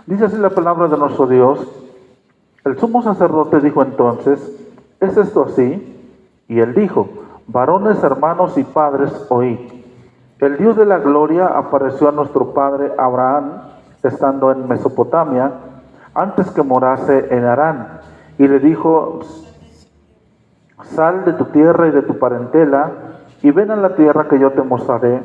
Dice así la palabra de nuestro Dios. El sumo sacerdote dijo entonces: ¿es esto así? Y él dijo: varones, hermanos y padres, oíd. El Dios de la gloria apareció a nuestro padre Abraham, estando en Mesopotamia, antes que morase en Harán, y le dijo: sal de tu tierra y de tu parentela, y ven a la tierra que yo te mostraré.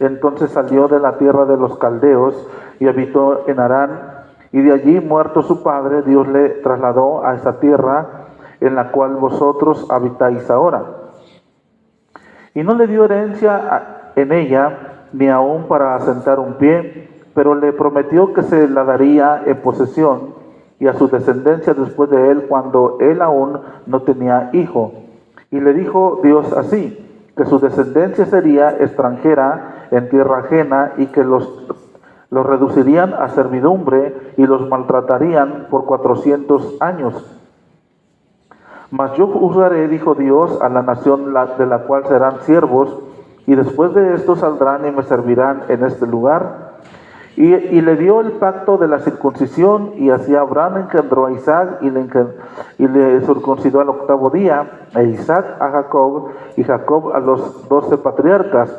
Entonces salió de la tierra de los caldeos, y habitó en Harán, y de allí, muerto su padre, Dios le trasladó a esa tierra en la cual vosotros habitáis ahora. Y no le dio herencia en ella, ni aun para asentar un pie, pero le prometió que se la daría en posesión, y a su descendencia después de él, cuando él aún no tenía hijo. Y le dijo Dios así: que su descendencia sería extranjera en tierra ajena, y que los reducirían a servidumbre y los maltratarían por 400 años. Mas yo juzgaré, dijo Dios, a la nación de la cual serán siervos, y después de esto saldrán y me servirán en este lugar. Y le dio el pacto de la circuncisión, y así Abraham engendró a Isaac, y le circuncidó al 8º día, e Isaac a Jacob, y Jacob a los 12 patriarcas.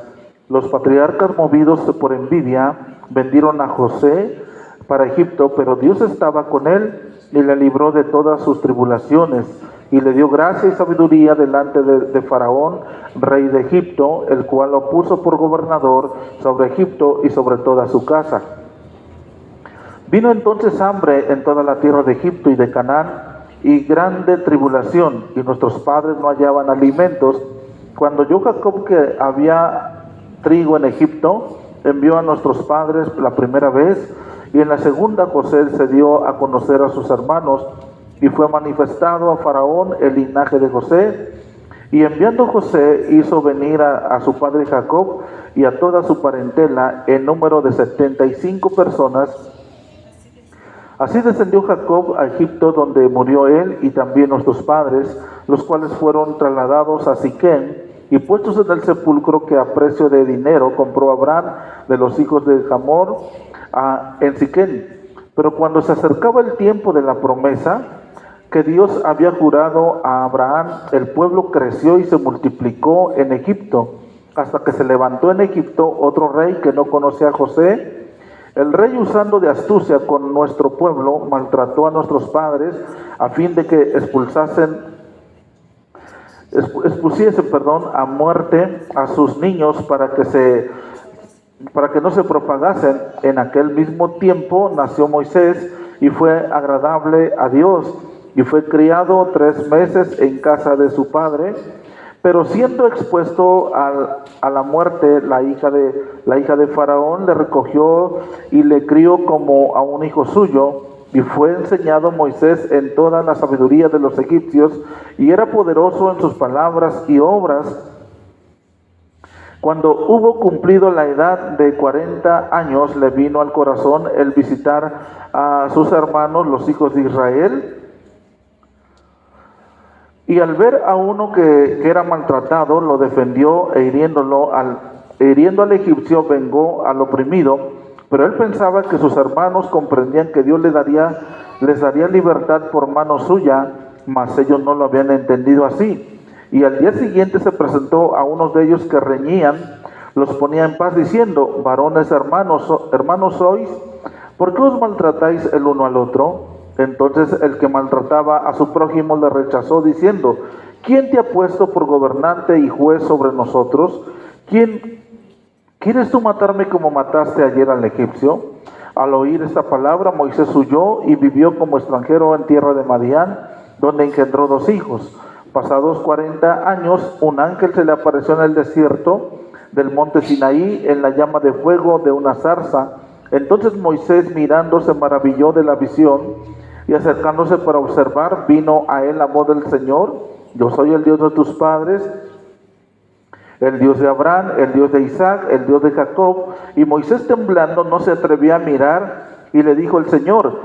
Los patriarcas, movidos por envidia, vendieron a José para Egipto, pero Dios estaba con él y le libró de todas sus tribulaciones, y le dio gracia y sabiduría delante de Faraón, rey de Egipto, el cual lo puso por gobernador sobre Egipto y sobre toda su casa. Vino entonces hambre en toda la tierra de Egipto y de Canaán, y grande tribulación, y nuestros padres no hallaban alimentos. Cuando oyó Jacob que había trigo en Egipto, envió a nuestros padres la primera vez, y en la segunda José se dio a conocer a sus hermanos, y fue manifestado a Faraón el linaje de José. Y enviando José, hizo venir a su padre Jacob y a toda su parentela, en número de 75 personas. Así descendió Jacob a Egipto, donde murió él y también nuestros padres, los cuales fueron trasladados a Siquem y puestos en el sepulcro que a precio de dinero compró Abraham de los hijos de Hamor en Siquem. Pero cuando se acercaba el tiempo de la promesa que Dios había jurado a Abraham, el pueblo creció y se multiplicó en Egipto, hasta que se levantó en Egipto otro rey que no conocía a José. El rey, usando de astucia con nuestro pueblo, maltrató a nuestros padres a fin de que expusiesen a muerte a sus niños para que no se propagasen. En aquel mismo tiempo nació Moisés y fue agradable a Dios, y fue criado 3 meses en casa de su padre. Pero siendo expuesto a la muerte, la hija de Faraón le recogió y le crió como a un hijo suyo. Y fue enseñado Moisés en toda la sabiduría de los egipcios, y era poderoso en sus palabras y obras. Cuando hubo cumplido la edad de 40 años, le vino al corazón el visitar a sus hermanos, los hijos de Israel. Y al ver a uno que era maltratado, lo defendió, e hiriendo al egipcio, vengó al oprimido. Pero él pensaba que sus hermanos comprendían que Dios les daría libertad por mano suya, mas ellos no lo habían entendido así. Y al día siguiente se presentó a unos de ellos que reñían, los ponía en paz diciendo: varones, hermanos sois, ¿por qué os maltratáis el uno al otro? Entonces el que maltrataba a su prójimo le rechazó, diciendo: ¿quién te ha puesto por gobernante y juez sobre nosotros? ¿Quieres tú matarme como mataste ayer al egipcio? Al oír esta palabra, Moisés huyó y vivió como extranjero en tierra de Madián, donde engendró 2 hijos. Pasados 40 años, un ángel se le apareció en el desierto del monte Sinaí, en la llama de fuego de una zarza. Entonces Moisés, mirando, se maravilló de la visión, y acercándose para observar, vino a él la voz del Señor: yo soy el Dios de tus padres, el Dios de Abraham, el Dios de Isaac, el Dios de Jacob. Y Moisés, temblando, no se atrevía a mirar, y le dijo el Señor: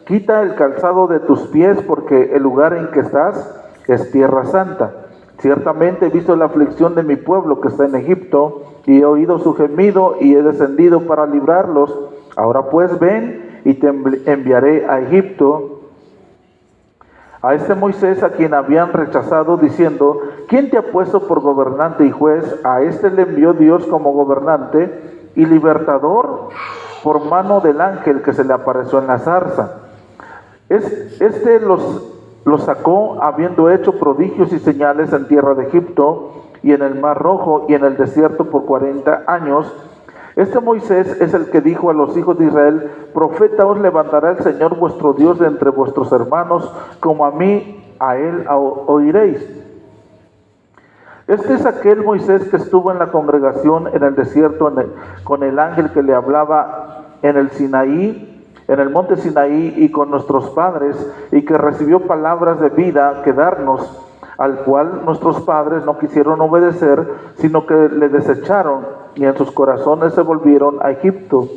quita el calzado de tus pies, porque el lugar en que estás es tierra santa. Ciertamente he visto la aflicción de mi pueblo que está en Egipto, y he oído su gemido, y he descendido para librarlos. Ahora pues ven y te enviaré a Egipto. A este Moisés, a quien habían rechazado, diciendo: ¿quién te ha puesto por gobernante y juez? A este le envió Dios como gobernante y libertador por mano del ángel que se le apareció en la zarza. Este los sacó habiendo hecho prodigios y señales en tierra de Egipto y en el Mar Rojo y en el desierto por 40 años. Este Moisés es el que dijo a los hijos de Israel: profeta os levantará el Señor vuestro Dios de entre vuestros hermanos, como a mí, a él oiréis. Este es aquel Moisés que estuvo en la congregación en el desierto con el ángel que le hablaba en el Sinaí, en el monte Sinaí, y con nuestros padres, y que recibió palabras de vida que darnos, al cual nuestros padres no quisieron obedecer, sino que le desecharon, y en sus corazones se volvieron a Egipto.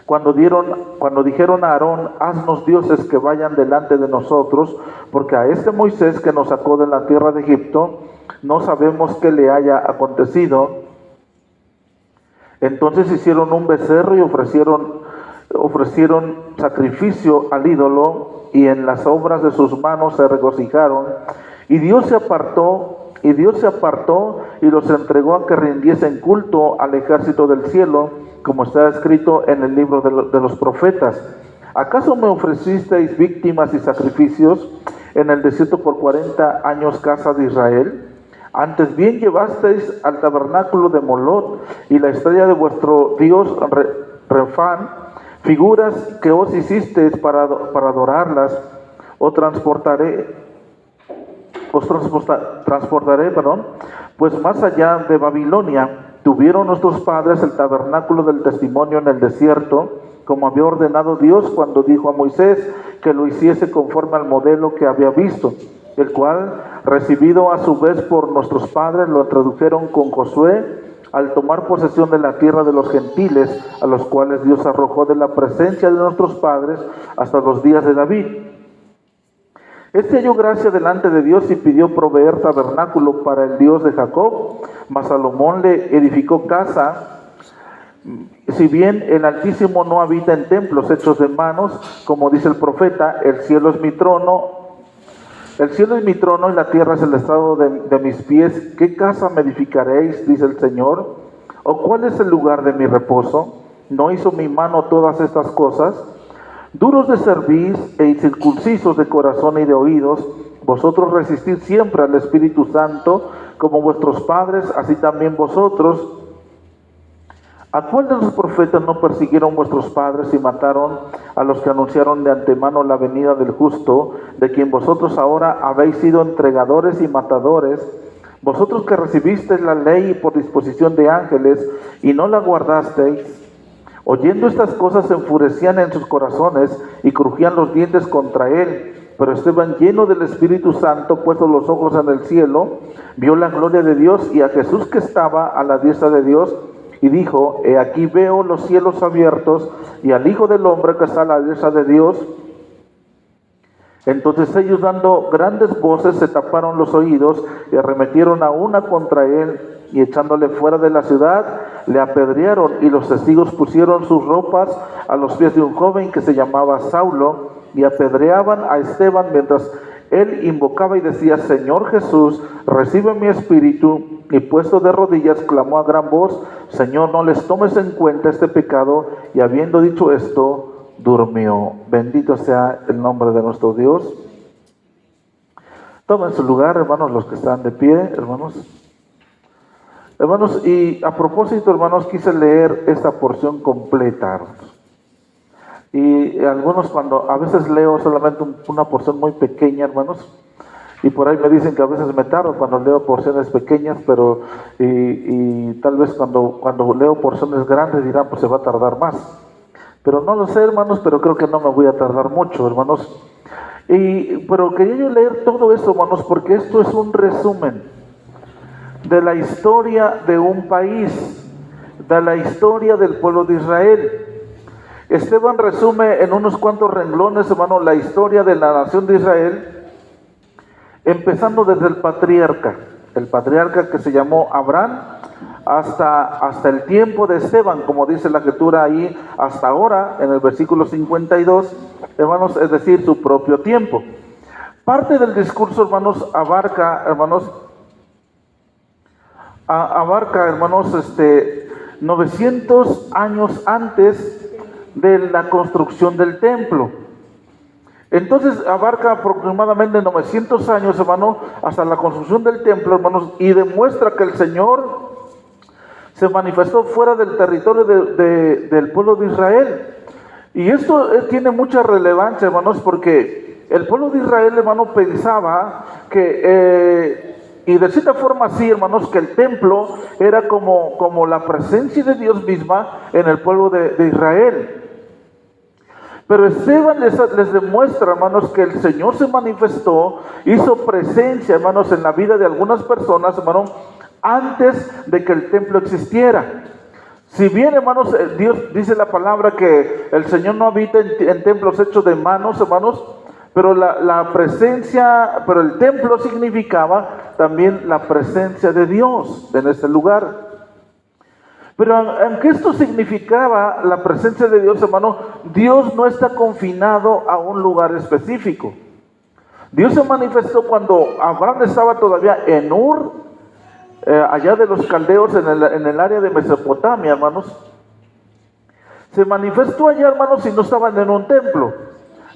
Cuando dijeron a Aarón: haznos dioses que vayan delante de nosotros, porque a este Moisés que nos sacó de la tierra de Egipto, no sabemos qué le haya acontecido. Entonces hicieron un becerro y ofrecieron sacrificio al ídolo, y en las obras de sus manos se regocijaron. Y Dios se apartó y los entregó a que rindiesen culto al ejército del cielo, como está escrito en el libro de los profetas. ¿Acaso me ofrecisteis víctimas y sacrificios en el desierto por 40 años, casa de Israel? Antes bien llevasteis al tabernáculo de Moloc y la estrella de vuestro dios Refán, figuras que os hicisteis para adorarlas. Os transportaré, pues más allá de Babilonia tuvieron nuestros padres el tabernáculo del testimonio en el desierto, como había ordenado Dios cuando dijo a Moisés que lo hiciese conforme al modelo que había visto, el cual, recibido a su vez por nuestros padres, lo introdujeron con Josué al tomar posesión de la tierra de los gentiles, a los cuales Dios arrojó de la presencia de nuestros padres hasta los días de David. Este halló gracia delante de Dios y pidió proveer tabernáculo para el Dios de Jacob, mas Salomón le edificó casa. Si bien el Altísimo no habita en templos hechos de manos, como dice el profeta: el cielo es mi trono y la tierra es el estrado de mis pies. ¿Qué casa me edificaréis?, dice el Señor. ¿O cuál es el lugar de mi reposo? ¿No hizo mi mano todas estas cosas? Duros de cerviz e incircuncisos de corazón y de oídos, vosotros resistid siempre al Espíritu Santo, como vuestros padres, así también vosotros. ¿A cuál de los profetas no persiguieron vuestros padres y mataron a los que anunciaron de antemano la venida del justo, de quien vosotros ahora habéis sido entregadores y matadores? Vosotros que recibisteis la ley por disposición de ángeles y no la guardasteis. Oyendo estas cosas se enfurecían en sus corazones y crujían los dientes contra él. Pero Esteban, lleno del Espíritu Santo, puestos los ojos en el cielo, vio la gloria de Dios y a Jesús que estaba a la diestra de Dios, y dijo: he aquí veo los cielos abiertos y al Hijo del Hombre que está a la diestra de Dios. Entonces ellos, dando grandes voces, se taparon los oídos y arremetieron a una contra él, y echándole fuera de la ciudad, le apedrearon, y los testigos pusieron sus ropas a los pies de un joven que se llamaba Saulo, y apedreaban a Esteban mientras él invocaba y decía: Señor Jesús, recibe mi espíritu. Y puesto de rodillas clamó a gran voz: Señor, no les tomes en cuenta este pecado. Y habiendo dicho esto, durmió. Bendito sea el nombre de nuestro Dios. Tomen su lugar, hermanos, los que están de pie, hermanos. Hermanos, y a propósito, hermanos, quise leer esta porción completa, hermanos. Y algunos, cuando a veces leo solamente una porción muy pequeña, hermanos, y por ahí me dicen que a veces me tardo cuando leo porciones pequeñas, pero y tal vez cuando leo porciones grandes dirán, pues se va a tardar más. Pero no lo sé, hermanos, pero creo que no me voy a tardar mucho, hermanos. Pero quería yo leer todo esto, hermanos, porque esto es un resumen de la historia de un país, de la historia del pueblo de Israel. Esteban resume en unos cuantos renglones, hermanos, la historia de la nación de Israel, empezando desde el patriarca que se llamó Abraham, hasta el tiempo de Esteban, como dice la escritura ahí, hasta ahora, en el versículo 52, hermanos, es decir, su propio tiempo. Parte del discurso, hermanos, abarca, hermanos, 900 años antes de la construcción del templo. Entonces abarca aproximadamente 900 años, hermano, hasta la construcción del templo, hermanos, y demuestra que el Señor se manifestó fuera del territorio del pueblo de Israel. Y esto tiene mucha relevancia, hermanos, porque el pueblo de Israel, hermano, pensaba que, y de cierta forma sí, hermanos, que el templo era como la presencia de Dios misma en el pueblo de Israel. Pero Esteban les demuestra, hermanos, que el Señor se manifestó, hizo presencia, hermanos, en la vida de algunas personas, hermanos, antes de que el templo existiera. Si bien, hermanos, Dios dice la palabra que el Señor no habita en templos hechos de manos, hermanos, pero la presencia, pero el templo significaba también la presencia de Dios en ese lugar. Pero aunque esto significaba la presencia de Dios, hermano, Dios no está confinado a un lugar específico. Dios se manifestó cuando Abraham estaba todavía en Ur, allá de los caldeos, en el área de Mesopotamia, hermanos. Se manifestó allá, hermanos, y no estaban en un templo.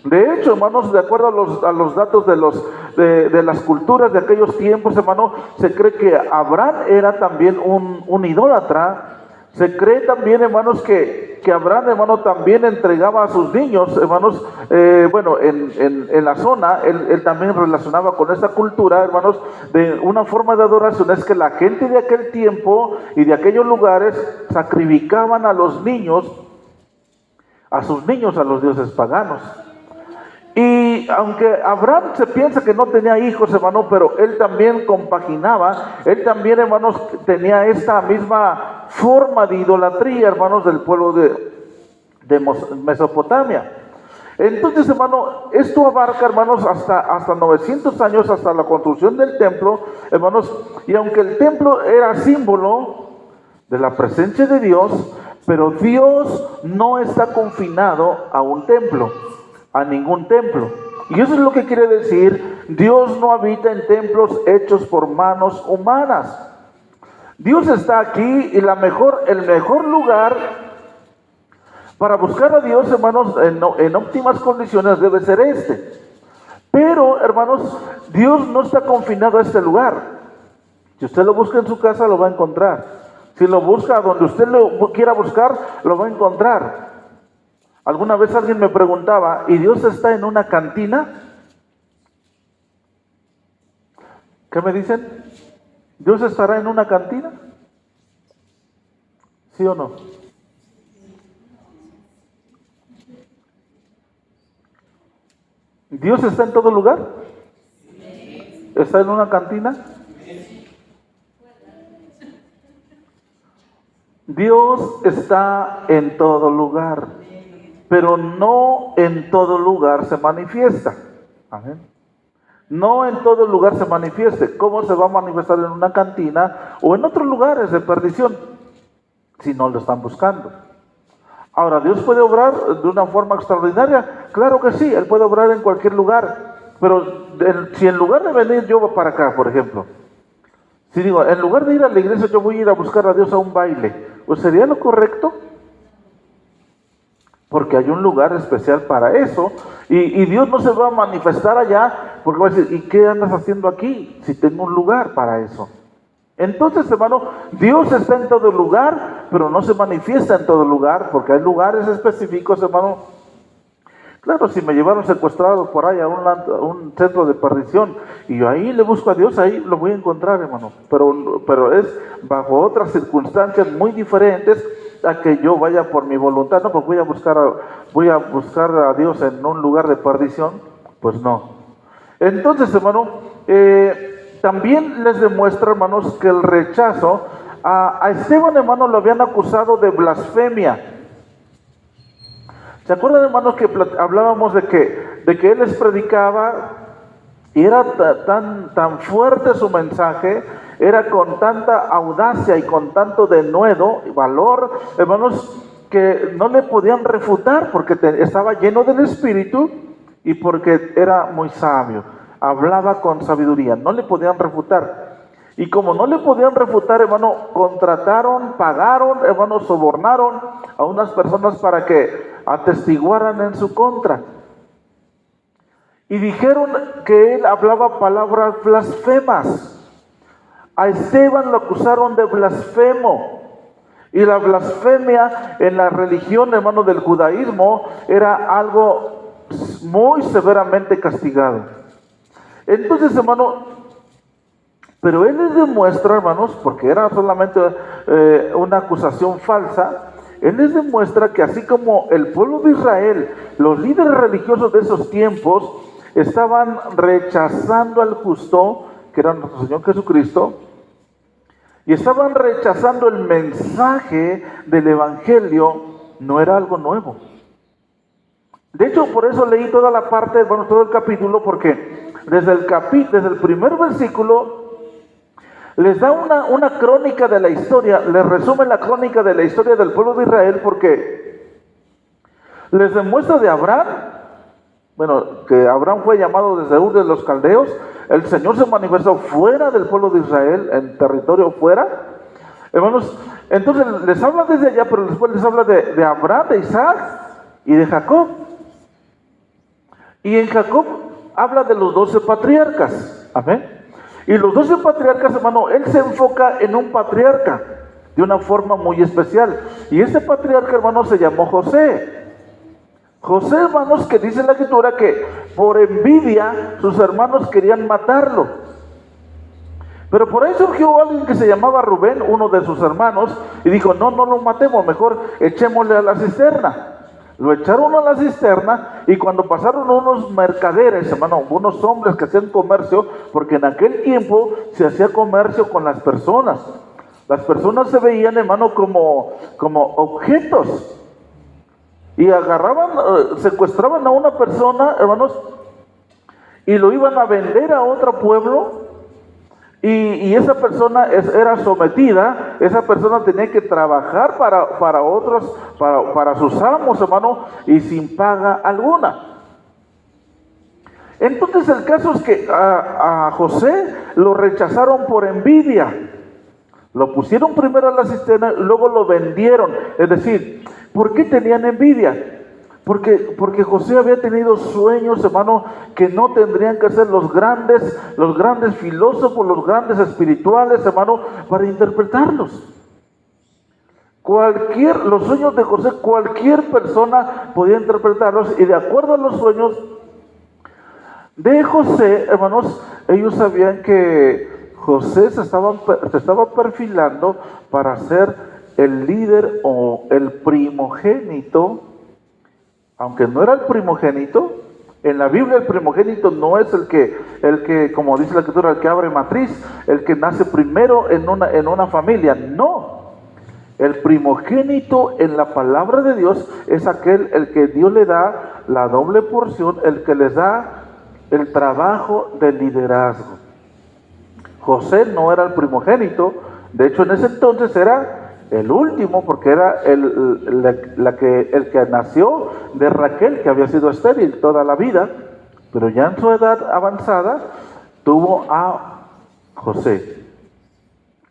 De hecho, hermanos, de acuerdo a los datos de las culturas de aquellos tiempos, hermano, se cree que Abraham era también un idólatra. Se cree también, hermanos, que Abraham, hermano, también entregaba a sus niños, hermanos, en la zona, él también relacionaba con esta cultura, hermanos, de una forma de adoración, es que la gente de aquel tiempo y de aquellos lugares sacrificaban a sus niños, a los dioses paganos. Y aunque Abraham se piensa que no tenía hijos, hermano, pero él también compaginaba, él también, hermanos, tenía esta misma forma de idolatría, hermanos, del pueblo de Mesopotamia. Entonces, hermano, esto abarca, hermanos, hasta 900 años, hasta la construcción del templo, hermanos, y aunque el templo era símbolo de la presencia de Dios, pero Dios no está confinado a un templo, a ningún templo. Y eso es lo que quiere decir, Dios no habita en templos hechos por manos humanas. Dios está aquí y el mejor lugar para buscar a Dios, hermanos, en óptimas condiciones debe ser este. Pero, hermanos, Dios no está confinado a este lugar. Si usted lo busca en su casa, lo va a encontrar. Si lo busca donde usted lo quiera buscar, lo va a encontrar. Alguna vez alguien me preguntaba, ¿y Dios está en una cantina? ¿Qué me dicen? ¿Dios estará en una cantina? ¿Sí o no? ¿Dios está en todo lugar? ¿Está en una cantina? Dios está en todo lugar, pero no en todo lugar se manifiesta. Amén. No en todo lugar se manifieste. ¿Cómo se va a manifestar en una cantina o en otros lugares de perdición si no lo están buscando? Ahora, ¿Dios puede obrar de una forma extraordinaria? Claro que sí, Él puede obrar en cualquier lugar. Pero si en lugar de venir yo para acá, por ejemplo, si digo, en lugar de ir a la iglesia yo voy a ir a buscar a Dios a un baile, ¿pues sería lo correcto? Porque hay un lugar especial para eso. Y Dios no se va a manifestar allá porque va a decir, ¿y qué andas haciendo aquí? Si tengo un lugar para eso. Entonces, hermano, Dios está en todo lugar, pero no se manifiesta en todo lugar, porque hay lugares específicos, hermano. Claro, si me llevaron secuestrado por ahí a un centro de perdición y yo ahí le busco a Dios, ahí lo voy a encontrar, hermano. Pero es bajo otras circunstancias muy diferentes a que yo vaya por mi voluntad. No, pues voy a buscar a Dios en un lugar de perdición. Pues no. Entonces, hermano, también les demuestra, hermanos, que el rechazo a Esteban, hermano, lo habían acusado de blasfemia. ¿Se acuerdan, hermanos, que hablábamos de que él les predicaba y era tan fuerte su mensaje era con tanta audacia y con tanto denuedo y valor, hermanos, que no le podían refutar porque estaba lleno del Espíritu y porque era muy sabio. Hablaba con sabiduría, no le podían refutar. Y como no le podían refutar, hermano, contrataron, pagaron, hermano, sobornaron a unas personas para que atestiguaran en su contra. Y dijeron que él hablaba palabras blasfemas. A Esteban lo acusaron de blasfemo. Y la blasfemia en la religión, hermano, del judaísmo era algo muy severamente castigado. Entonces, hermano, pero él les demuestra, hermanos, porque era solamente una acusación falsa, él les demuestra que así como el pueblo de Israel, los líderes religiosos de esos tiempos, estaban rechazando al justo, que era nuestro Señor Jesucristo, y estaban rechazando el mensaje del Evangelio, no era algo nuevo. De hecho, por eso leí toda la parte, bueno, todo el capítulo, porque desde el primer versículo les da una crónica de la historia, les resume la crónica de la historia del pueblo de Israel, porque les demuestra de Abraham, bueno, que Abraham fue llamado desde Ur de los Caldeos, el Señor se manifestó fuera del pueblo de Israel, en territorio fuera, hermanos. Entonces les habla desde allá, pero después les habla de Abraham, de Isaac y de Jacob. Y en Jacob habla de los 12 patriarcas, amén. Y los 12 patriarcas, hermano, él se enfoca en un patriarca de una forma muy especial. Y ese patriarca, hermano, se llamó José. José, hermanos, que dice la escritura que por envidia sus hermanos querían matarlo. Pero por ahí surgió alguien que se llamaba Rubén, uno de sus hermanos, y dijo, no lo matemos, mejor echémosle a la cisterna. Lo echaron a la cisterna y cuando pasaron unos mercaderes, hermano, unos hombres que hacían comercio, porque en aquel tiempo se hacía comercio con las personas. Las personas se veían, hermano, como objetos. Y agarraban, secuestraban a una persona, hermanos, y lo iban a vender a otro pueblo. Y esa persona era sometida, esa persona tenía que trabajar para otros, para sus amos, hermano, y sin paga alguna. Entonces el caso es que a José lo rechazaron por envidia. Lo pusieron primero a la cisterna, luego lo vendieron. Es decir, ¿por qué tenían envidia? Porque José había tenido sueños, hermano, que no tendrían que ser los grandes filósofos, los grandes espirituales, hermano, para interpretarlos. Los sueños de José, cualquier persona podía interpretarlos, y de acuerdo a los sueños de José, hermanos, ellos sabían que José se estaba perfilando para ser el líder o el primogénito. Aunque no era el primogénito, en la Biblia el primogénito no es el que, como dice la escritura, el que abre matriz, el que nace primero en una familia. No, el primogénito en la palabra de Dios es el que Dios le da la doble porción, el que les da el trabajo de liderazgo. José no era el primogénito, de hecho en ese entonces era el último, porque era el que nació de Raquel, que había sido estéril toda la vida, pero ya en su edad avanzada tuvo a José.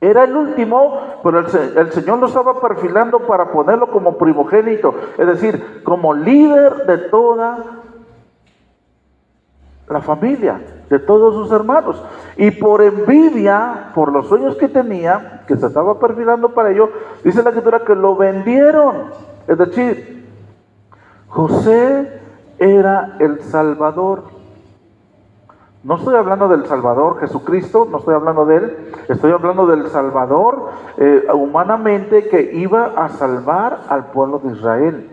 Era el último, pero el Señor lo estaba perfilando para ponerlo como primogénito, es decir, como líder de toda la familia, de todos sus hermanos. Y por envidia, por los sueños que tenía, que se estaba perfilando para ello, dice la escritura que lo vendieron. Es decir, José era el Salvador. No estoy hablando del Salvador Jesucristo, no estoy hablando de él, estoy hablando del Salvador humanamente, que iba a salvar al pueblo de Israel.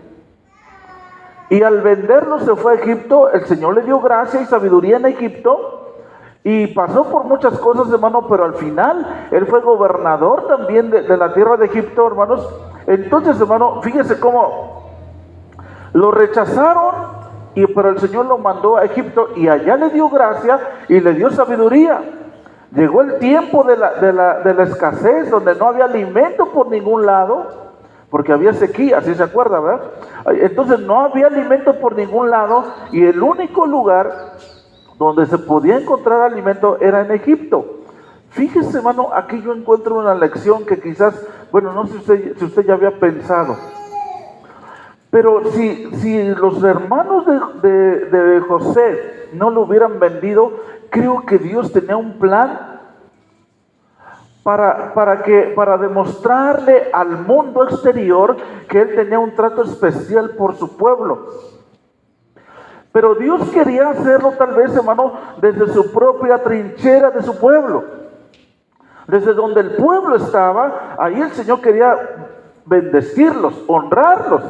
Y al venderlo se fue a Egipto, el Señor le dio gracia y sabiduría en Egipto, y pasó por muchas cosas, hermano, pero al final él fue gobernador también de la tierra de Egipto, hermanos. Entonces, hermano, fíjese cómo lo rechazaron, pero el Señor lo mandó a Egipto y allá le dio gracia y le dio sabiduría. Llegó el tiempo de la escasez, donde no había alimento por ningún lado, porque había sequía, ¿sí se acuerda, verdad? Entonces no había alimento por ningún lado, y el único lugar donde se podía encontrar alimento era en Egipto. Fíjese, hermano, aquí yo encuentro una lección que quizás, bueno, no sé si usted ya había pensado, pero si los hermanos de José no lo hubieran vendido, creo que Dios tenía un plan para demostrarle al mundo exterior que Él tenía un trato especial por su pueblo. Pero Dios quería hacerlo tal vez, hermano, desde su propia trinchera de su pueblo. Desde donde el pueblo estaba, ahí el Señor quería bendecirlos, honrarlos.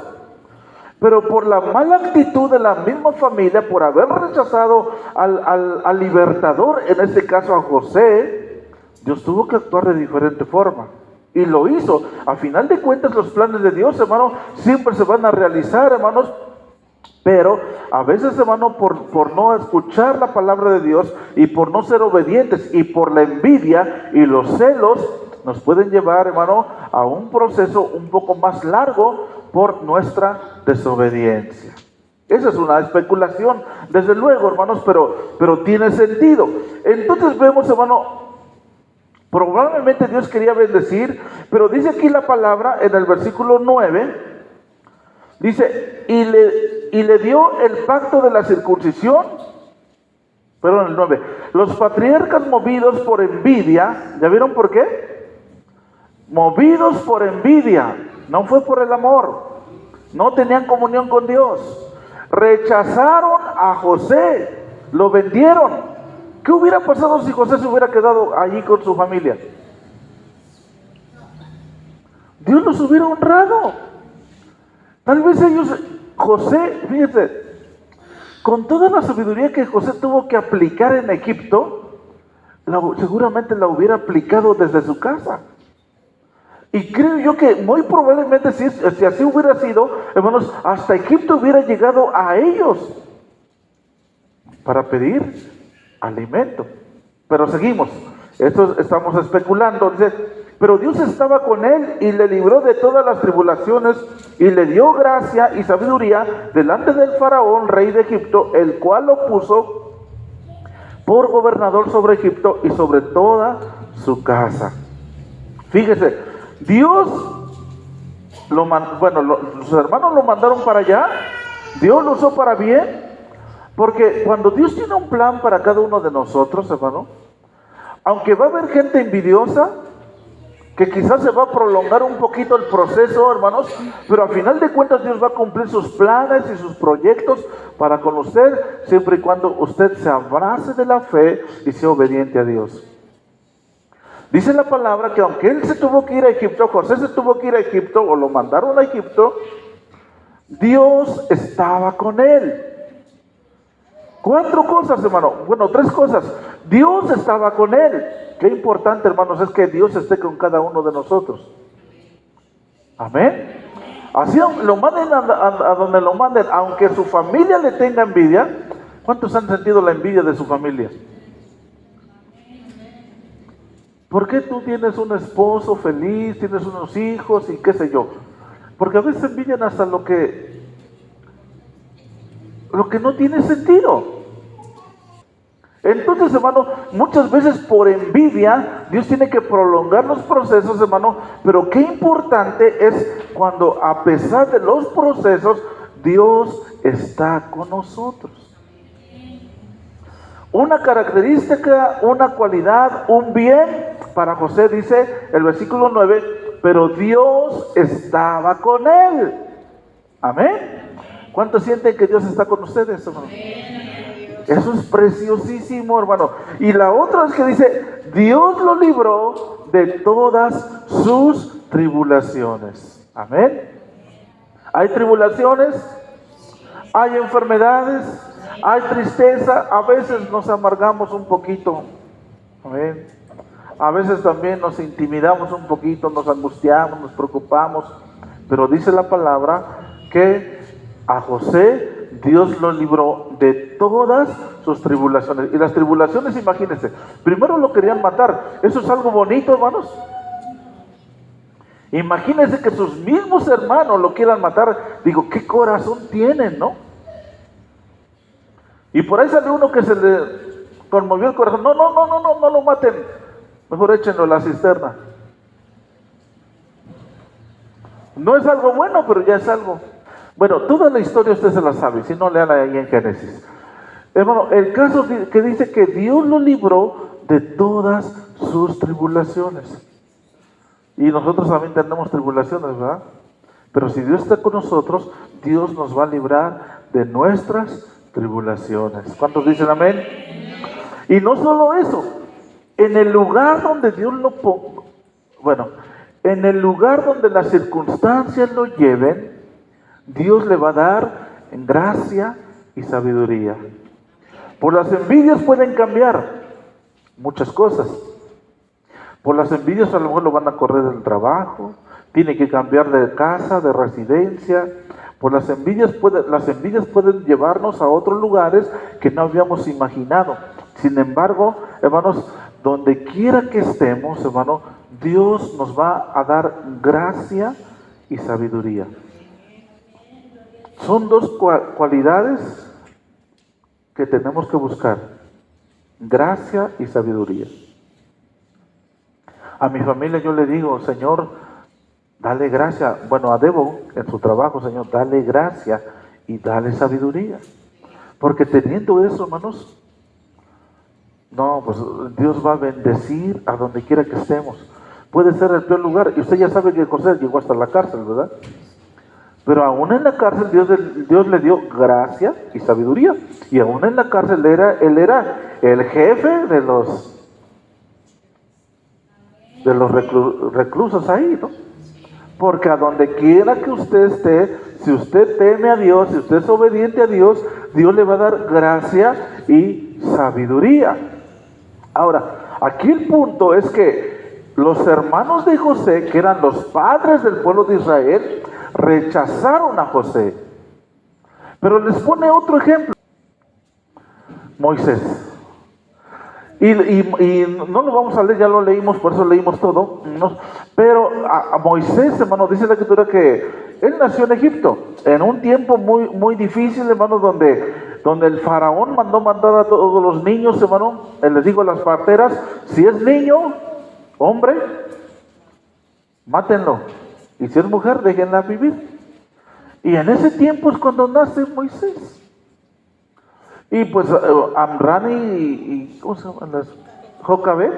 Pero por la mala actitud de la misma familia, por haber rechazado al libertador, en este caso a José, Dios tuvo que actuar de diferente forma. Y lo hizo. A final de cuentas, los planes de Dios, hermano, siempre se van a realizar, hermanos. Pero a veces, hermano, por no escuchar la palabra de Dios y por no ser obedientes y por la envidia y los celos, nos pueden llevar, hermano, a un proceso un poco más largo por nuestra desobediencia. Esa es una especulación, desde luego, hermanos, pero tiene sentido. Entonces vemos, hermano, probablemente Dios quería bendecir, pero dice aquí la palabra en el versículo 9, dice, y le dio el pacto de la circuncisión, perdón, el 9, los patriarcas movidos por envidia, ¿ya vieron por qué? Movidos por envidia, no fue por el amor, no tenían comunión con Dios, rechazaron a José, lo vendieron. ¿Qué hubiera pasado si José se hubiera quedado allí con su familia? Dios los hubiera honrado. Tal vez ellos, José, fíjense, con toda la sabiduría que José tuvo que aplicar en Egipto, seguramente la hubiera aplicado desde su casa. Y creo yo que muy probablemente si así hubiera sido, hermanos, hasta Egipto hubiera llegado a ellos para pedir alimento. Pero seguimos, esto estamos especulando. Dice, pero Dios estaba con él y le libró de todas las tribulaciones y le dio gracia y sabiduría delante del faraón, rey de Egipto, el cual lo puso por gobernador sobre Egipto y sobre toda su casa. Fíjese, Dios, sus hermanos lo mandaron para allá, Dios lo usó para bien, porque cuando Dios tiene un plan para cada uno de nosotros, hermano, aunque va a haber gente envidiosa, que quizás se va a prolongar un poquito el proceso, hermanos, pero al final de cuentas Dios va a cumplir sus planes y sus proyectos para con usted, siempre y cuando usted se abrace de la fe y sea obediente a Dios. Dice la palabra que aunque él se tuvo que ir a Egipto, José se tuvo que ir a Egipto o lo mandaron a Egipto, Dios estaba con él. 4 cosas, hermano. Bueno, 3 cosas. Dios estaba con él. Qué importante, hermanos, es que Dios esté con cada uno de nosotros. Amén. Así lo manden a donde lo manden, aunque su familia le tenga envidia. ¿Cuántos han sentido la envidia de su familia? ¿Por qué tú tienes un esposo feliz, tienes unos hijos y qué sé yo? Porque a veces envidian hasta lo que no tiene sentido. Entonces, hermano, muchas veces por envidia, Dios tiene que prolongar los procesos, hermano, pero qué importante es cuando a pesar de los procesos, Dios está con nosotros. Una característica, una cualidad, un bien, para José dice el versículo 9, pero Dios estaba con él. Amén. ¿Cuántos sienten que Dios está con ustedes, hermano? Eso es preciosísimo, hermano. Y la otra es que dice, Dios lo libró de todas sus tribulaciones. Amén. Hay tribulaciones, hay enfermedades, hay tristeza, a veces nos amargamos un poquito. Amén. A veces también nos intimidamos un poquito, nos angustiamos, nos preocupamos. Pero dice la palabra que a José Dios lo libró de todas sus tribulaciones. Y las tribulaciones, imagínense, primero lo querían matar. Eso es algo bonito, hermanos. Imagínense que sus mismos hermanos lo quieran matar. Digo, ¿qué corazón tienen, no? Y por ahí sale uno que se le conmovió el corazón. No, no, no, no, no, no lo maten. Mejor échenlo a la cisterna. No es algo bueno, pero ya es algo. Bueno, toda la historia usted se la sabe, si no, lean ahí en Génesis. Hermano, el caso que dice que Dios lo libró de todas sus tribulaciones. Y nosotros también tenemos tribulaciones, ¿verdad? Pero si Dios está con nosotros, Dios nos va a librar de nuestras tribulaciones. ¿Cuántos dicen amén? Y no solo eso, en el lugar donde Dios lo ponga, bueno, en el lugar donde las circunstancias lo lleven, Dios le va a dar gracia y sabiduría. Por las envidias pueden cambiar muchas cosas. Por las envidias a lo mejor lo van a correr del trabajo, tiene que cambiar de casa, de residencia. Por las envidias pueden llevarnos a otros lugares que no habíamos imaginado. Sin embargo, hermanos, donde quiera que estemos, hermano, Dios nos va a dar gracia y sabiduría. Son dos cualidades que tenemos que buscar: gracia y sabiduría. A mi familia yo le digo, Señor, dale gracia. Bueno, a Debo en su trabajo, Señor, dale gracia y dale sabiduría. Porque teniendo eso, hermanos, no, pues Dios va a bendecir a donde quiera que estemos. Puede ser el peor lugar. Y usted ya sabe que José llegó hasta la cárcel, ¿verdad? Pero aún en la cárcel Dios le dio gracia y sabiduría. Y aún en la cárcel él era el jefe de los reclusos ahí, ¿no? Porque a donde quiera que usted esté, si usted teme a Dios, si usted es obediente a Dios, Dios le va a dar gracia y sabiduría. Ahora, aquí el punto es que los hermanos de José, que eran los padres del pueblo de Israel, rechazaron a José. Pero les pone otro ejemplo: Moisés. Y no lo vamos a leer, ya lo leímos, por eso leímos todo. Pero a Moisés, hermano, dice la escritura que él nació en Egipto, en un tiempo muy, muy difícil, hermano, donde el faraón mandó matar a todos los niños, hermano. Les digo a las parteras, si es niño, hombre, mátenlo. Y si es mujer, déjenla vivir. Y en ese tiempo es cuando nace Moisés. Y pues Amran y ¿cómo se llama? Jocabed.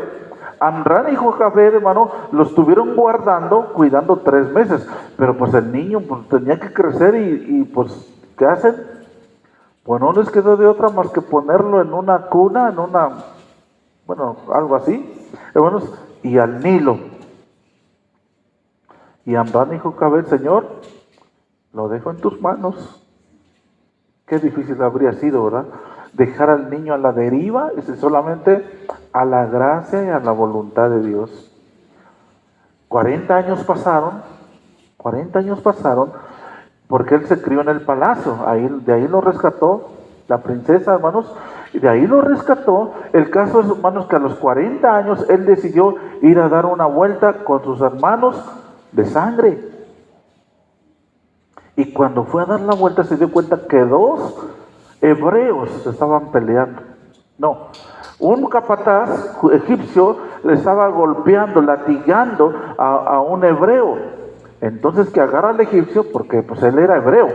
Amran y Jocabed, hermano, lo estuvieron guardando, cuidando 3 meses. Pero pues el niño pues, tenía que crecer y pues, ¿qué hacen? Pues no les quedó de otra más que ponerlo en una cuna, bueno, algo así, hermanos, y al Nilo. Y Amran y Jocabed, Señor, lo dejo en tus manos. Qué difícil habría sido, ¿verdad? Dejar al niño a la deriva, solamente a la gracia y a la voluntad de Dios. 40 años pasaron, porque él se crió en el palacio. De ahí lo rescató la princesa, hermanos, y de ahí lo rescató. El caso es, hermanos, que a los 40 años él decidió ir a dar una vuelta con sus hermanos de sangre. Y cuando fue a dar la vuelta se dio cuenta que 2 hebreos se estaban peleando. No, un capataz egipcio le estaba golpeando, latigando a un hebreo. Entonces que agarra al egipcio, porque pues él era hebreo,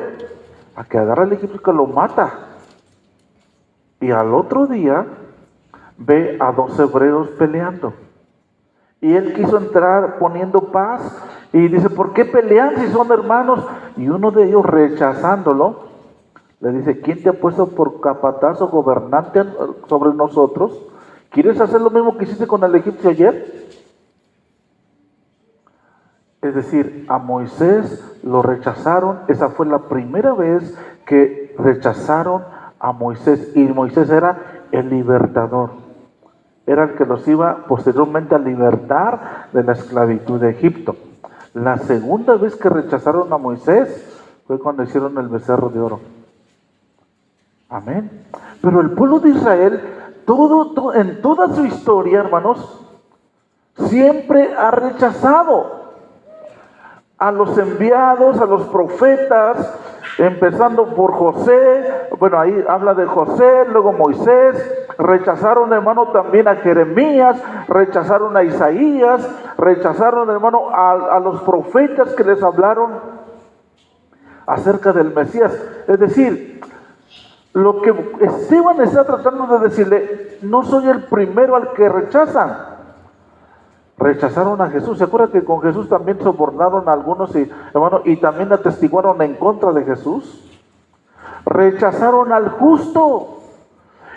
a que agarra al egipcio que lo mata. Y al otro día ve a 2 hebreos peleando. Y él quiso entrar poniendo paz y dice, ¿por qué pelean si son hermanos? Y uno de ellos, rechazándolo, le dice, ¿quién te ha puesto por capataz o gobernante sobre nosotros? ¿Quieres hacer lo mismo que hiciste con el egipcio ayer? Es decir, a Moisés lo rechazaron. Esa fue la primera vez que rechazaron a Moisés. Y Moisés era el libertador. Era el que los iba posteriormente a libertar de la esclavitud de Egipto. La segunda vez que rechazaron a Moisés fue cuando hicieron el becerro de oro. Amén. Pero el pueblo de Israel, en toda su historia, hermanos, siempre ha rechazado a los enviados, a los profetas, empezando por José. Bueno, ahí habla de José, luego Moisés. Rechazaron, hermano, también a Jeremías, rechazaron a Isaías, rechazaron, hermano, a los profetas que les hablaron acerca del Mesías. Es decir, lo que Esteban está tratando de decirle, no soy el primero al que rechazan. Rechazaron a Jesús. ¿Se acuerda que con Jesús también sobornaron a algunos y también atestiguaron en contra de Jesús? Rechazaron al justo.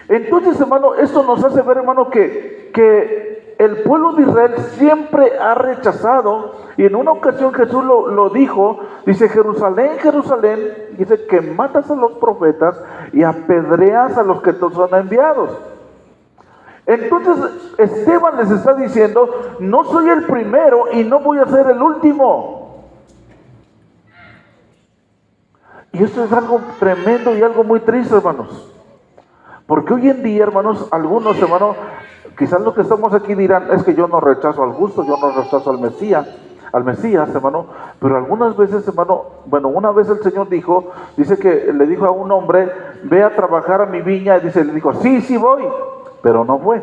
Entonces, hermano, esto nos hace ver, hermano, que el pueblo de Israel siempre ha rechazado. Y en una ocasión Jesús lo dijo, dice: Jerusalén, Jerusalén, dice que matas a los profetas y apedreas a los que te son enviados. Entonces Esteban les está diciendo: no soy el primero y no voy a ser el último. Y esto es algo tremendo y algo muy triste, hermanos. Porque hoy en día, hermanos, algunos, hermanos, quizás los que estamos aquí dirán: es que yo no rechazo al justo, yo no rechazo al Mesías, hermano. Pero algunas veces, hermano, bueno, una vez el Señor dice que le dijo a un hombre: ve a trabajar a mi viña. Y le dijo: sí voy. Pero no fue.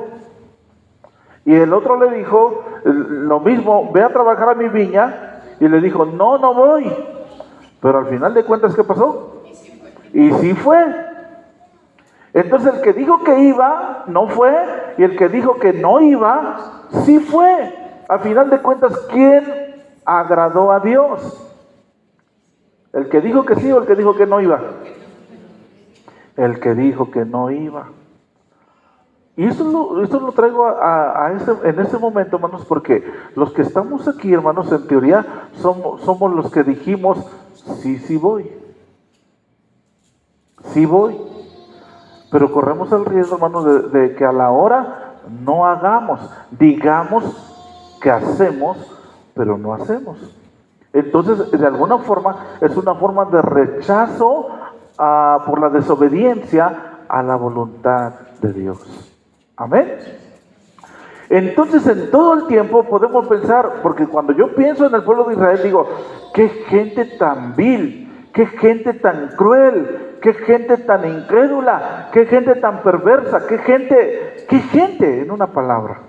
Y el otro le dijo lo mismo: ve a trabajar a mi viña. Y le dijo: no voy. Pero al final de cuentas, ¿qué pasó? Y sí fue. Entonces el que dijo que iba, no fue. Y el que dijo que no iba, sí fue. Al final de cuentas, ¿quién agradó a Dios? ¿El que dijo que sí o el que dijo que no iba? El que dijo que no iba. Y esto lo traigo en este momento, hermanos, porque los que estamos aquí, hermanos, en teoría, somos los que dijimos: sí voy. Sí voy. Pero corremos el riesgo, hermanos, de que a la hora no hagamos. Digamos que hacemos, pero no hacemos. Entonces, de alguna forma, es una forma de rechazo por la desobediencia a la voluntad de Dios. Amén. Entonces, en todo el tiempo podemos pensar, porque cuando yo pienso en el pueblo de Israel, digo: qué gente tan vil, qué gente tan cruel, qué gente tan incrédula, qué gente tan perversa, qué gente, en una palabra.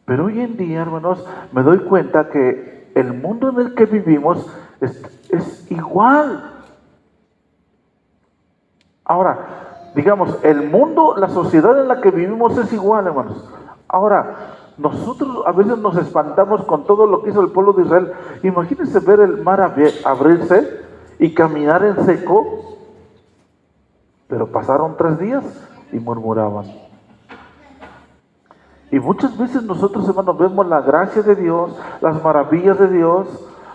Pero hoy en día, hermanos, me doy cuenta que el mundo en el que vivimos es igual. Ahora, digamos, el mundo, la sociedad en la que vivimos es igual, hermanos. Ahora, nosotros a veces nos espantamos con todo lo que hizo el pueblo de Israel. Imagínense ver el mar abrirse y caminar en seco. Pero pasaron 3 días y murmuraban. Y muchas veces nosotros, hermanos, vemos la gracia de Dios, las maravillas de Dios.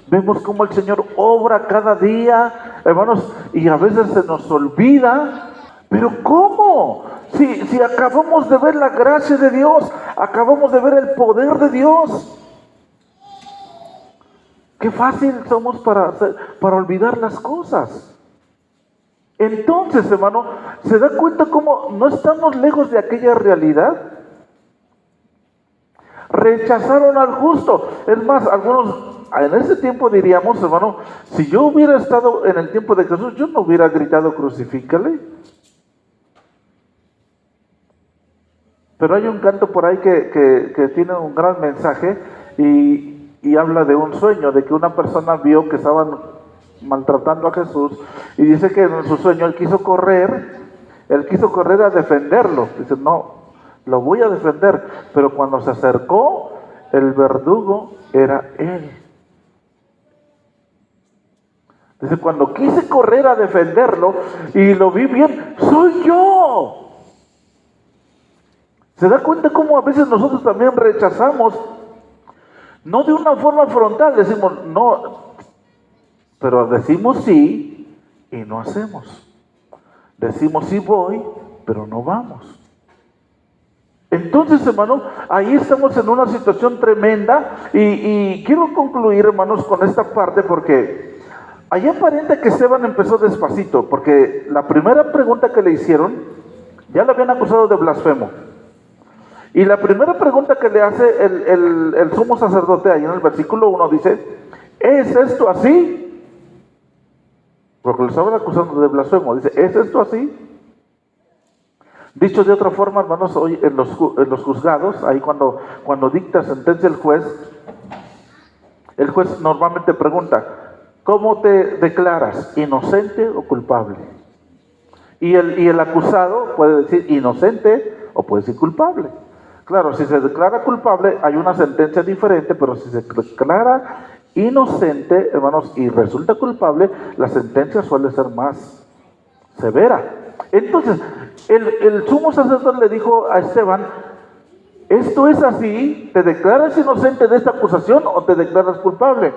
Vemos cómo el Señor obra cada día, hermanos, y a veces se nos olvida. Pero ¿cómo? Si acabamos de ver la gracia de Dios, acabamos de ver el poder de Dios. Qué fácil somos para olvidar las cosas. Entonces, hermano, ¿se da cuenta cómo no estamos lejos de aquella realidad? Rechazaron al justo. Es más, algunos en ese tiempo diríamos, hermano, si yo hubiera estado en el tiempo de Jesús, yo no hubiera gritado: crucifícale. Pero hay un canto por ahí que tiene un gran mensaje y habla de un sueño, de que una persona vio que estaban maltratando a Jesús y dice que en su sueño él quiso correr a defenderlo. Dice: no, lo voy a defender. Pero cuando se acercó, el verdugo era él. Dice: cuando quise correr a defenderlo y lo vi bien, soy yo. ¿Se da cuenta cómo a veces nosotros también rechazamos? No de una forma frontal, decimos no, pero decimos sí y no hacemos. Decimos sí voy, pero no vamos. Entonces, hermano, ahí estamos en una situación tremenda y quiero concluir, hermanos, con esta parte porque Allí aparenta que Esteban empezó despacito, porque la primera pregunta que le hicieron, ya lo habían acusado de blasfemo. Y la primera pregunta que le hace el sumo sacerdote, ahí en el versículo 1, dice, ¿es esto así? Porque lo estaban acusando de blasfemo. Dice, ¿es esto así? Dicho de otra forma, hermanos, hoy en los juzgados, ahí cuando dicta sentencia el juez normalmente pregunta, ¿cómo te declaras? ¿Inocente o culpable? Y el acusado puede decir inocente o puede decir culpable. Claro, si se declara culpable hay una sentencia diferente, pero si se declara inocente, hermanos, y resulta culpable, la sentencia suele ser más severa. Entonces, el sumo sacerdote le dijo a Esteban, ¿esto es así? ¿Te declaras inocente de esta acusación o te declaras culpable?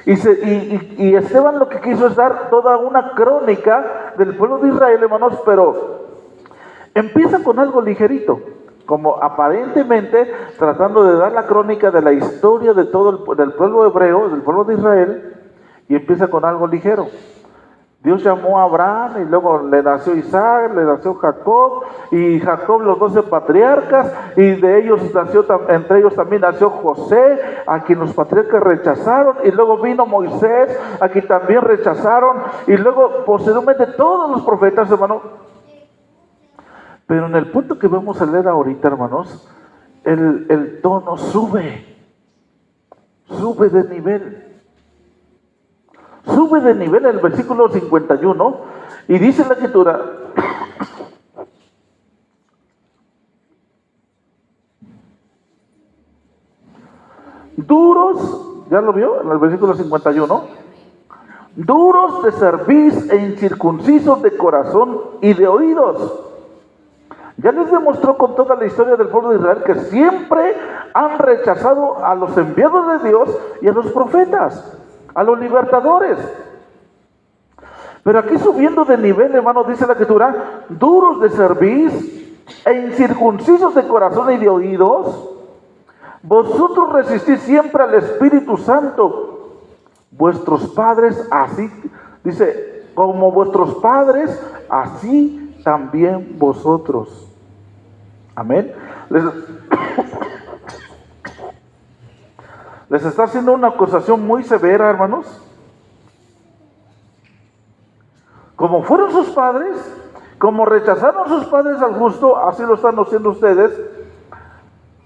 Y Esteban lo que quiso es dar toda una crónica del pueblo de Israel, hermanos, pero empieza con algo ligerito, como aparentemente tratando de dar la crónica de la historia de del pueblo hebreo, del pueblo de Israel, y empieza con algo ligero. Dios llamó a Abraham y luego le nació Isaac, le nació Jacob, y Jacob los 12 patriarcas, y de ellos entre ellos también nació José, a quien los patriarcas rechazaron, y luego vino Moisés, a quien también rechazaron, y luego posteriormente todos los profetas, hermanos. Pero en el punto que vamos a leer ahorita, hermanos, el tono sube de nivel. Sube de nivel en el versículo 51 y dice la escritura, duros, ¿ya lo vio? En el versículo 51, duros de cerviz e incircuncisos de corazón y de oídos. Ya les demostró con toda la historia del pueblo de Israel que siempre han rechazado a los enviados de Dios y a los profetas, a los libertadores. Pero aquí subiendo de nivel, hermano, dice la escritura, duros de cerviz e incircuncisos de corazón y de oídos, vosotros resistís siempre al Espíritu Santo. Vuestros padres así, dice, como vuestros padres, así también vosotros. Amén. Les está haciendo una acusación muy severa, hermanos. Como fueron sus padres, como rechazaron sus padres al justo, así lo están haciendo ustedes.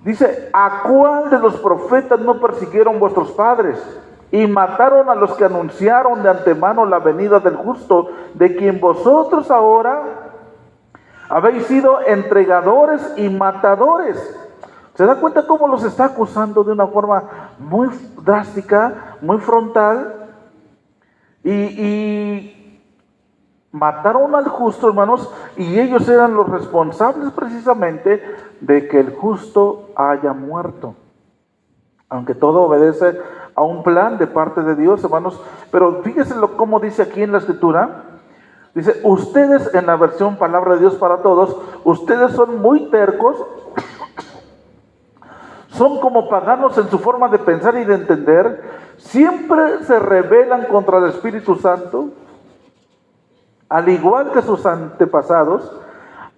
Dice, ¿a cuál de los profetas no persiguieron vuestros padres? Y mataron a los que anunciaron de antemano la venida del justo, de quien vosotros ahora habéis sido entregadores y matadores. ¿Se da cuenta cómo los está acusando de una forma muy drástica, muy frontal? Y mataron al justo, hermanos, y ellos eran los responsables precisamente de que el justo haya muerto. Aunque todo obedece a un plan de parte de Dios, hermanos. Pero fíjense cómo dice aquí en la escritura. Dice, ustedes, en la versión Palabra de Dios para Todos, ustedes son muy tercos, son como paganos en su forma de pensar y de entender, siempre se rebelan contra el Espíritu Santo, al igual que sus antepasados.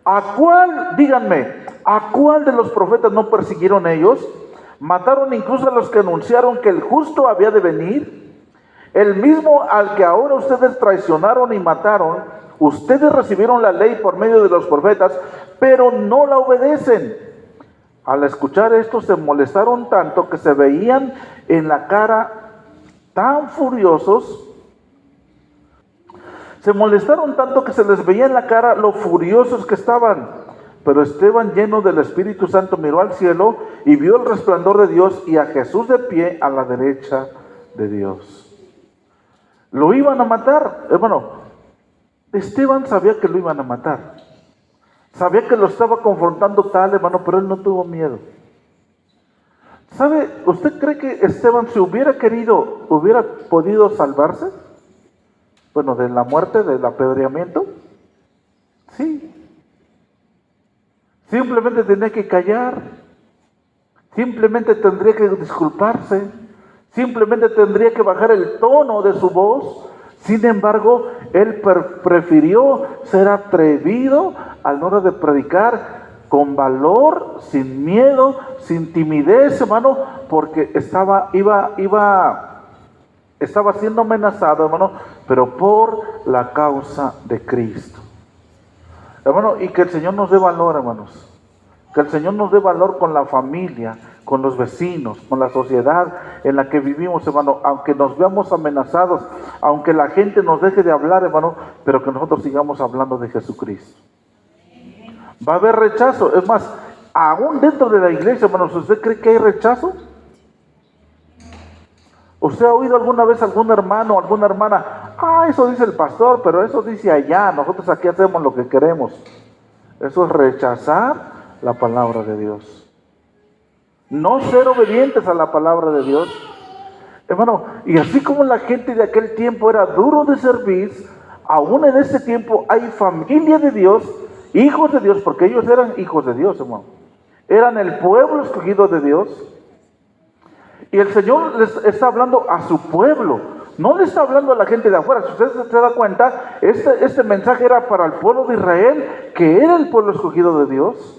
¿A cuál, díganme, a cuál de los profetas no persiguieron ellos? Mataron incluso a los que anunciaron que el justo había de venir. El mismo al que ahora ustedes traicionaron y mataron. Ustedes recibieron la ley por medio de los profetas, pero no la obedecen. Al escuchar esto se molestaron tanto que se veían en la cara tan furiosos. Se molestaron tanto que se les veía en la cara lo furiosos que estaban. Pero Esteban, lleno del Espíritu Santo, miró al cielo y vio el resplandor de Dios y a Jesús de pie a la derecha de Dios. Lo iban a matar, hermano. Esteban sabía que lo iban a matar. Sabía que lo estaba confrontando tal, hermano, pero él no tuvo miedo. ¿Sabe? ¿Usted cree que Esteban, si hubiera querido, hubiera podido salvarse? Bueno, de la muerte, del apedreamiento. Sí. Simplemente tenía que callar. Simplemente tendría que disculparse. Simplemente tendría que bajar el tono de su voz. Sin embargo, él prefirió ser atrevido a la hora de predicar con valor, sin miedo, sin timidez, hermano, porque estaba siendo amenazado, hermano, pero por la causa de Cristo. Hermano, y que el Señor nos dé valor, hermanos. Que el Señor nos dé valor con la familia, con los vecinos, con la sociedad en la que vivimos, hermano. Aunque nos veamos amenazados, aunque la gente nos deje de hablar, hermano, pero que nosotros sigamos hablando de Jesucristo. Va a haber rechazo. Es más, aún dentro de la iglesia, hermanos, ¿usted cree que hay rechazo? ¿Usted ha oído alguna vez algún hermano o alguna hermana? Eso dice el pastor, pero eso dice allá. Nosotros aquí hacemos lo que queremos. Eso es rechazar la palabra de Dios. No ser obedientes a la palabra de Dios. Hermano, y así como la gente de aquel tiempo era duro de servir, aún en este tiempo hay familia de Dios, hijos de Dios, porque ellos eran hijos de Dios, hermano. Eran el pueblo escogido de Dios. Y el Señor les está hablando a su pueblo. No le está hablando a la gente de afuera. Si usted se da cuenta, este mensaje era para el pueblo de Israel, que era el pueblo escogido de Dios.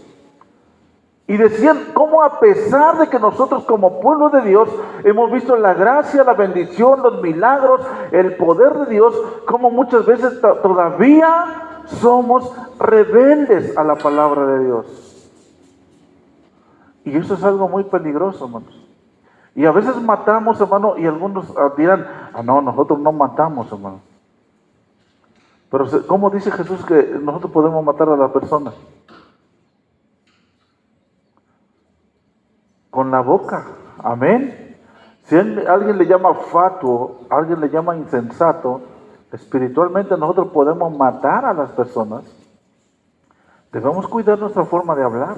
Y decían cómo, a pesar de que nosotros como pueblo de Dios hemos visto la gracia, la bendición, los milagros, el poder de Dios, como muchas veces todavía somos rebeldes a la palabra de Dios. Y eso es algo muy peligroso, hermanos. Y a veces matamos, hermano, y algunos dirán, no, nosotros no matamos, hermano. Pero ¿cómo dice Jesús que nosotros podemos matar a la persona? Con la boca, amén. Si alguien le llama fatuo, alguien le llama insensato, espiritualmente nosotros podemos matar a las personas. Debemos cuidar nuestra forma de hablar.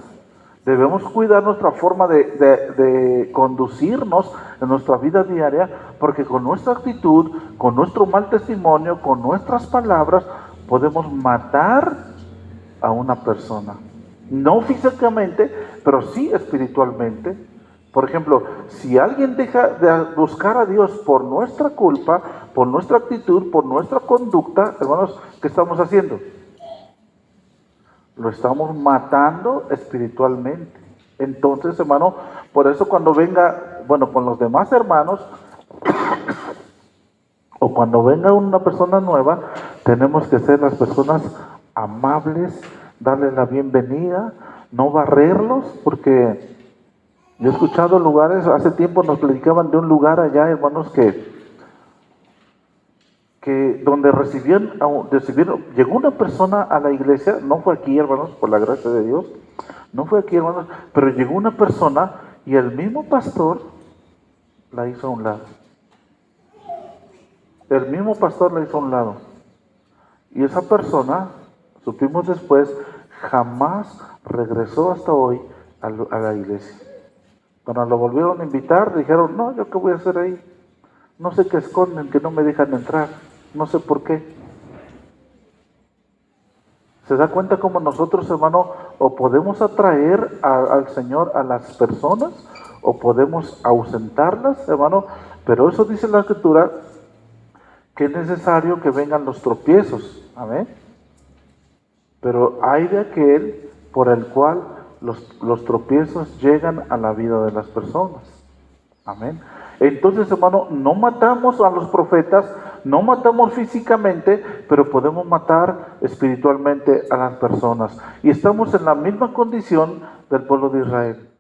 Debemos cuidar nuestra forma de conducirnos en nuestra vida diaria, porque con nuestra actitud, con nuestro mal testimonio, con nuestras palabras, podemos matar a una persona. No físicamente, pero sí espiritualmente. Por ejemplo, si alguien deja de buscar a Dios por nuestra culpa, por nuestra actitud, por nuestra conducta, hermanos, ¿qué estamos haciendo? Lo estamos matando espiritualmente. Entonces, hermano, por eso cuando venga, con los demás hermanos, o cuando venga una persona nueva, tenemos que ser las personas amables, darle la bienvenida, no barrerlos, porque yo he escuchado lugares, hace tiempo nos platicaban de un lugar allá, hermanos, que donde recibieron, llegó una persona a la iglesia, no fue aquí, hermanos, por la gracia de Dios, no fue aquí, hermanos, pero llegó una persona y el mismo pastor la hizo a un lado. El mismo pastor la hizo a un lado. Y esa persona, supimos después, jamás regresó hasta hoy a la iglesia. Cuando lo volvieron a invitar, dijeron, no, ¿yo qué voy a hacer ahí? No sé qué esconden, que no me dejan entrar. No sé por qué. ¿Se da cuenta cómo nosotros, hermano, o podemos atraer al Señor a las personas, o podemos ausentarlas, hermano? Pero eso dice la Escritura, que es necesario que vengan los tropiezos. Amén. Pero hay de aquel por el cual los tropiezos llegan a la vida de las personas. Amén. Entonces, hermano, no matamos a los profetas, no matamos físicamente, pero podemos matar espiritualmente a las personas. Y estamos en la misma condición del pueblo de Israel.